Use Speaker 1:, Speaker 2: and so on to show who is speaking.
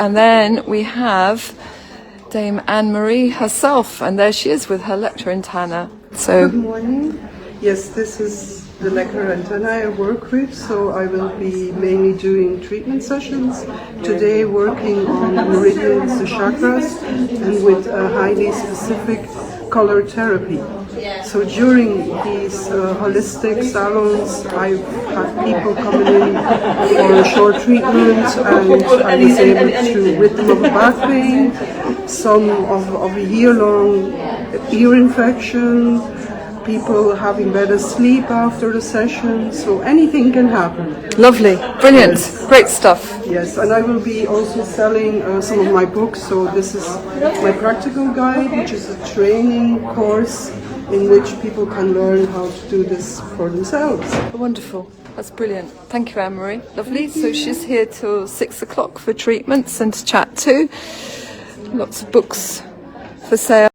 Speaker 1: And then we have Dame Anne-Marie herself, and there she is with her Lecher antenna. So
Speaker 2: good morning. Yes, this is the Lecher antenna I work with, so I will be mainly doing treatment sessions. Today working on meridians, the chakras, and with a highly specific color therapy. So during these holistic salons, I've had people coming in for a short treatment, and I was able to rid them of a back pain, some of a year-long ear infection, people having better sleep after the session, so anything can happen.
Speaker 1: lovely, brilliant,
Speaker 2: Yes.
Speaker 1: great stuff.
Speaker 2: Yes, and I will be also selling some of my books. So this is my practical guide, which is a training course in which people can learn how to do this for themselves.
Speaker 1: Wonderful, that's brilliant. Thank you, Anne-Marie. Lovely. So she's here till 6 o'clock for treatments and to chat too. Lots of books for sale.